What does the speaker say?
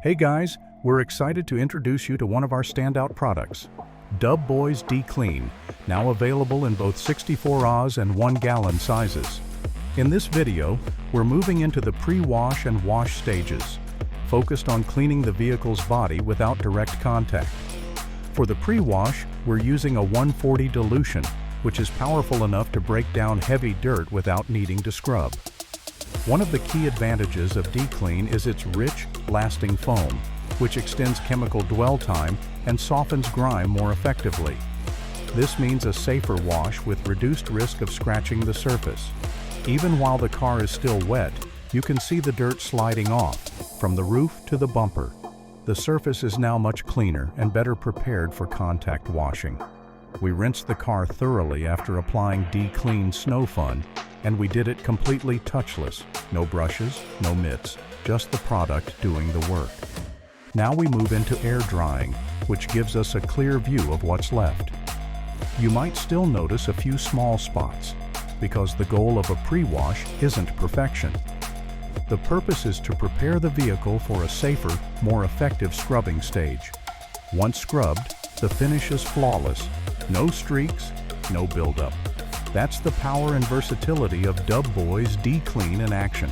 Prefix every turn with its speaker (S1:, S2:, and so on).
S1: Hey guys, we're excited to introduce you to one of our standout products, Dub Boyz D-Clean, now available in both 64 Oz and 1 gallon sizes. In this video, we're moving into the pre-wash and wash stages, focused on cleaning the vehicle's body without direct contact. For the pre-wash, we're using a 140 dilution, which is powerful enough to break down heavy dirt without needing to scrub. One of the key advantages of D-Clean is its rich, lasting foam, which extends chemical dwell time and softens grime more effectively. This means a safer wash with reduced risk of scratching the surface. Even while the car is still wet, you can see the dirt sliding off, from the roof to the bumper. The surface is now much cleaner and better prepared for contact washing. We rinsed the car thoroughly after applying D-Clean Snow Fun, and we did it completely touchless. No brushes, no mitts, just the product doing the work. Now we move into air drying, which gives us a clear view of what's left. You might still notice a few small spots, because the goal of a pre-wash isn't perfection. The purpose is to prepare the vehicle for a safer, more effective scrubbing stage. Once scrubbed, the finish is flawless. No streaks, no buildup. That's the power and versatility of Dub Boyz D-Clean in action.